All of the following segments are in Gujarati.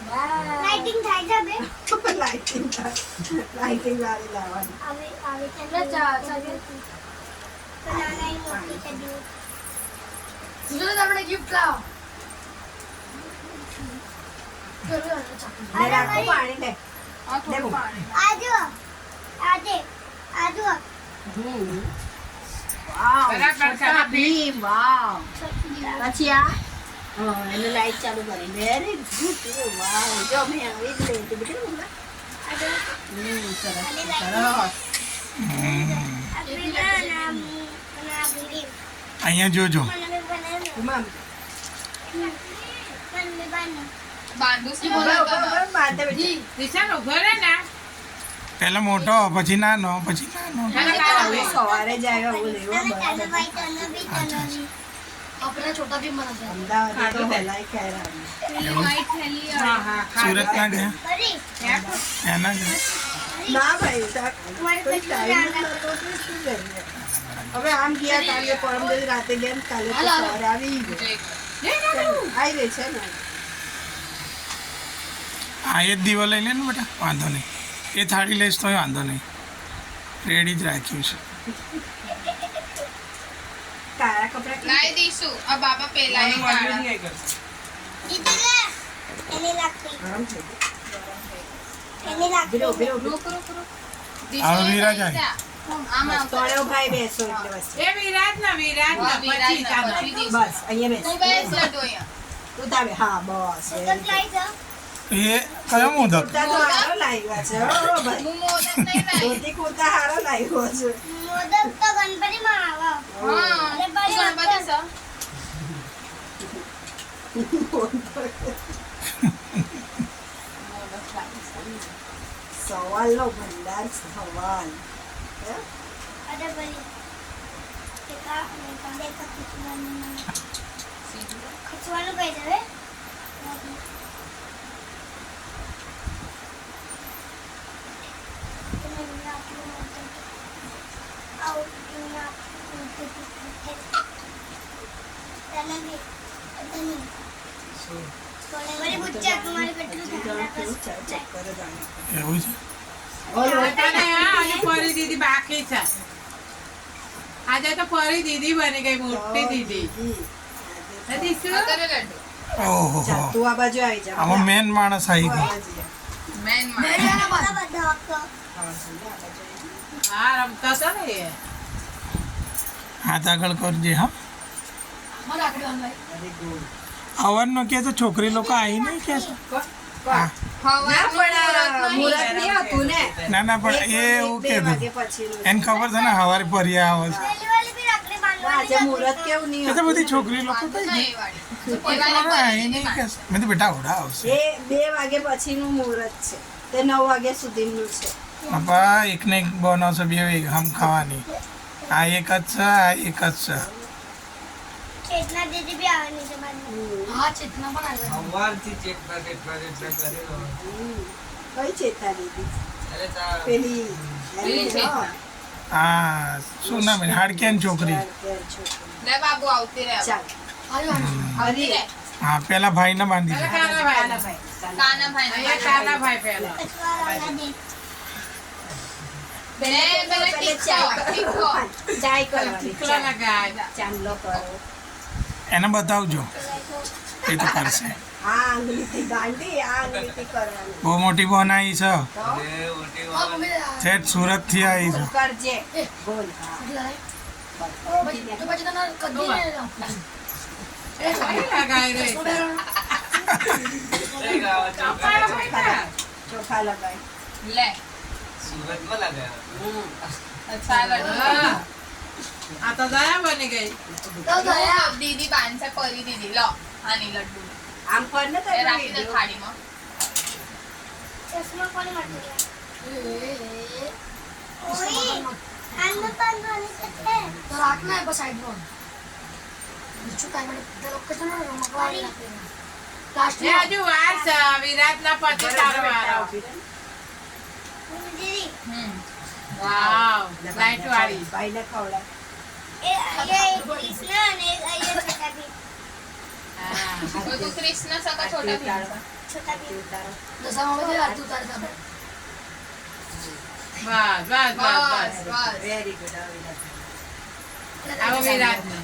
લાઇટિંગ થાય છે બે લાઇટિંગ લાઇટિંગ વાળી લાવવાની આવે આવે એટલે ચાલે તો નાનાની મોટી કરી જો આપણે ગિફ્ટ લાવો લે રાખો પાણી લે આ થોડું પાણી આજો આજે આજો વાવ બરાબર છોટા વાવ પછી આ એને લાઈટ ચાલુ કરી વેરી ગુડ વાવ જો મેં આવી જ લઈ લીધી બેટા આજો સરસ અને સરસ આપણે ના ભૂલી અહીંયા જોજો મને બનાવ ઉમા મને બનાવ બાંધું છે બરાબર બાંધે બેટી દિશા નો ઘરે ને પહેલા મોટો પછી નાનો પછી નાનો હવે સવારે જાય આવું લેવા તને બરાબર ભાઈ તને બી તને अपना छोटा भीम बना था અમદાવાદ તો હલાઈ કહેરા वाइट थैली હા હા સુરત ના ગયા બરી એના ગયા ના ભાઈ સાહેબ મારે કોઈ કેટલું ટાઈમ નાના નતો તો શું કરીએ હવે આમ ગયા કાલે પરમ દિવસ રાતે ગયા ને કાલે તો સવારે આવી ગયો આવી રહી છે ને આ એ જ દીવો લઈ લે ને બેટા વાંધો નહીં એ થાળી લઈશ તોય વાંધો નહીં રેડી જ રાખ્યું છે કાળા કપડા લાઈ દઈશું આ બાબા પેલા એ કાઢા દીદી લે એને લાગતી ગરમ થઈ એને લાગતી ગયો બિરો રોક રોક રોક આવો વિરાજ આય. આમ આમ તોળ્યો ભાઈ બેસો એટલે વચ્ચે એ વિરાજ ના પછી ચાલો બસ અહીંયા તું બેસ બેસ લડો અહીંયા તું તારે હા બસ તો લાઈ જાઓ એ કયો મોદક કુર્તા તો હારો લાવ્યા છે હો ભાઈ હું મોદક નહીં લાવી ધોતી કુર્તા હારો લાવ્યો છે મોદક તો ગણપતિમાં આવે હા અરે ભાઈ, ગણપતિ છે સવાલનો ભંડાર સવાલ હે? અરે ભાઈ દેખા દેખા ખીચવાનું કઈ દેવે ચક્કર જ આવે. એવું છે આજે ફરી દીદી બાકી છે આજે તો ફરી દીદી બની ગઈ મોટી દીદી નથી શું અત્યારે લડ્ડુ ઓહો ચાલ, તું આ બાજુ આવી જા આમાં મેન માણસ આવી ગયો મેન માં હા રમતા તો ને એ. હાથ આગળ કરજે હા મને આકડી ભાઈ હવનનો કે તો છોકરી લોકો આવી નહીં કે છે હા ના પણ મુહૂર્ત નહીં હતું ને ના ના પણ એ એવું બે કીધું વાગે પછીનું. એને ખબર છે ને હવારે ફર્યા આવે છે આજે મુહૂર્ત કેવું નહીં એ તો હતું. બધી છોકરી લોકો કઈ ગઈ નહીં વાળી આવી નહીં કે છે. મેં તો બેટા આવડા આવશે એ 2 વાગે પછીનું મુહૂર્ત છે તે 9 વાગ્યા સુધીનું છે બાપા એકને એક બનાવશે બે હમ ખાવાની આ એક જ છે આ એક જ છે ચેતના દીદી બી આવવાની છે બાજુ હા ચેતના પણ આવી સવારથી ચેતના કરેલો કઈ ચેતા દીદી અરે તા પેલી એની ચેતના. હા શું નામ એને હાડક્યાની છોકરી લે બાબુ આવતી રહે ચાલ આવતી રહે હા પેલા ભાઈને બાંધી અરે દે કાનાભાઈ કાના ભાઈ અહીંયા કાનાભાઈ પહેલા કચવાળા દે બે પેલા ટીકો ટીકો ચાય કરવાની ટીકલો લગાય ચાંદલો કરો એને બતાવજો એ તો કરશે આ આંગળીથી ગાંડી આ આંગળીથી કરવાની બહુ મોટી બનાવી છે એ ઓટી હા મમ્મી સેટ સુરત થી આવી છે કરજે બોલ હા તો પછી તને કદી કઈ લગાય રે ચપાળા ભાઈ ના ચોખા લગાય લે સુરતમાં લગાવ્યા અચ્છા લડ્ડુ હા. આ તો દયા બની ગઈ તો ગયા દીદી બાંધશે કરી દીદી લો આની લડ્ડુ આમ કર ને એ તારે રાખી દે થાળીમાં ચશ્મા કોને મારી ઓય આનો પાંદવાની છે તો રાખના है बस साइड में બીજું કાઈ મને તે લોકો તો ના મગવાળી લાસ્ટ એ હજુ વાર છે વિરાટ ના પછી તારો વાર આવશે. દીદી વાવ લાઈટ વાળી ભાઈને ખવડાવ એ અહીંયા એક કૃષ્ણ અને એક અહીંયા છોટા ભીમ હા. તો તું કૃષ્ણ સકા છોટા ભીમ છોટા ભીમ. દશામાં બધે આરતી ઉતારે છે આપણે. બસ બસ બસ બસ વેરી ગુડ આવો વિરાટને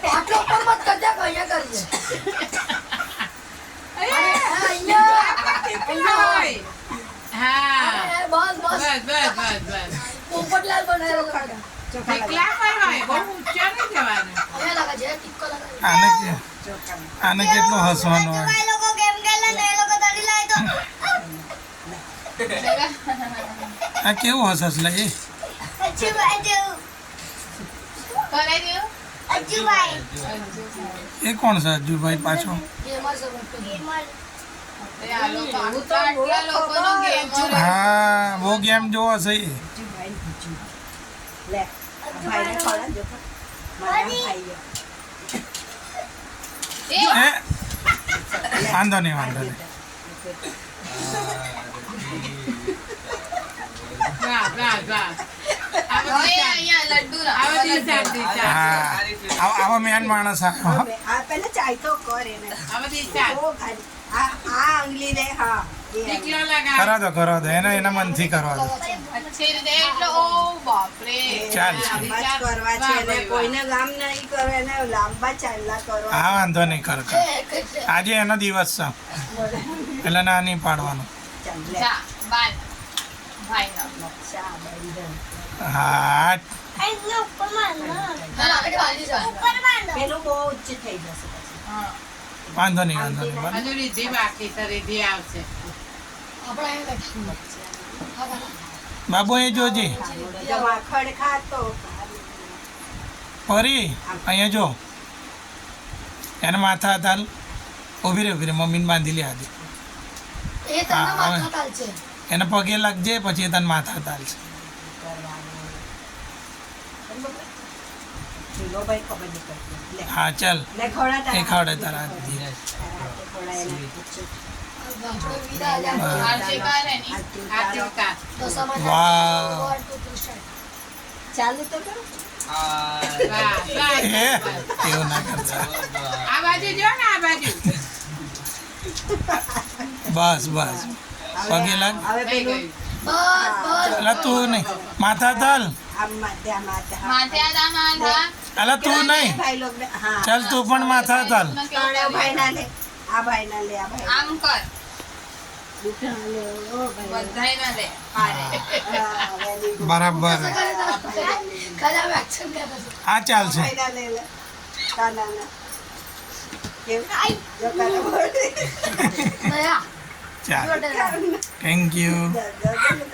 આટલો ઉપર મત કરજા કે અહીંયા કરજે. હા બસ બસ બસ બસ બસ બસ પોપટલાલ બનાવ્યો કાકા. એકલા ફરવાય બહુ ઊંચા નહીં જવાનું અહીંયા લગા છે ટીક્કો લગાવી. આને કેટલું હસવાનું હોય એ લોકો ગેમ ખેલે ને એ લોકો તડી લાય તો આ કેવું હસસ લે એ અજુભાઈ એ કોણ છે અજુભાઈ પાછો એ અમારે સર હા वो गेम જોવો છે એ લે ભાઈને ખવડાવ જો મારા ખાઈ ગયો એ વાંધો નહીં વાંધો નહીં વાહ વાહ વાહ હા આવા મેન માણસ આવ્યો આ પેલા ચાય તો કર એને ઓ ખાલી આ આંગળી લે હા કરો દો એના મનથી કરવા દો ચાલ લાંબા જ કરવા છે ને કોઈને ગામ નહીં કરે એને લાંબા ચાલલા કરવા હા વાંધો નહીં કર આજે એનો દિવસ છે એટલે ના નહીં પાડવાનું ચાલ લે ચા બંધ હા અહીંયા ઉપર માંડો ઉપર માંડો પેલું બહુ ઉચ્ચ થઈ જશે પછી વાંધો નહીં બરાબર. હજુ રીધિ બાકી છે રીધિ આવશે આપણે અહીંયા બેઠા. હા બાબા. બાબુ એ જોજે જો માખણ ખાતો પરી અહીંયા જો એને માથા હાલ ઊભી રે મમ્મીને બાંધી લે આજે એ તને હા, હવે. માથા તાલ છે. એને પગે લાગજે પછી એ તને માથા તાલ છે લો ભાઈ ખબર નહીં પડતી લે હા ચાલ લે ખવડા એ ખાવડે તારા હાથથી. આપણે વિદાય લે. આર્ટિકા દશામાં વાવ. 1 2 3 સ્ટાર્ટ. ચાલુ તો કરો વાહ વાહ એ એવું ના કરતા આ બાજુ જો ને આ બાજુ બસ બસ પગે લાગ હવે થઈ પેલું ગયું અલા તું નહીં માથા તાલ આમ માથે અલા તું નહીં ભાઈ લોક હા ચાલ તું પણ માથા તાલ ત્રણેય ભાઈ ના લે આ ભાઈ ના લે આ ભાઈ આમ કર દુઠા લે ઓ ભાઈ બધાય ના લે પારે હા વેરી ગુડ બરાબર ખરાબ એક્શન કરે છે. આ ચાલશે ભાઈ ના લે લે ના કેવું જો કાલે બોલ દયા. ચાલ જો ડરા. Thank you they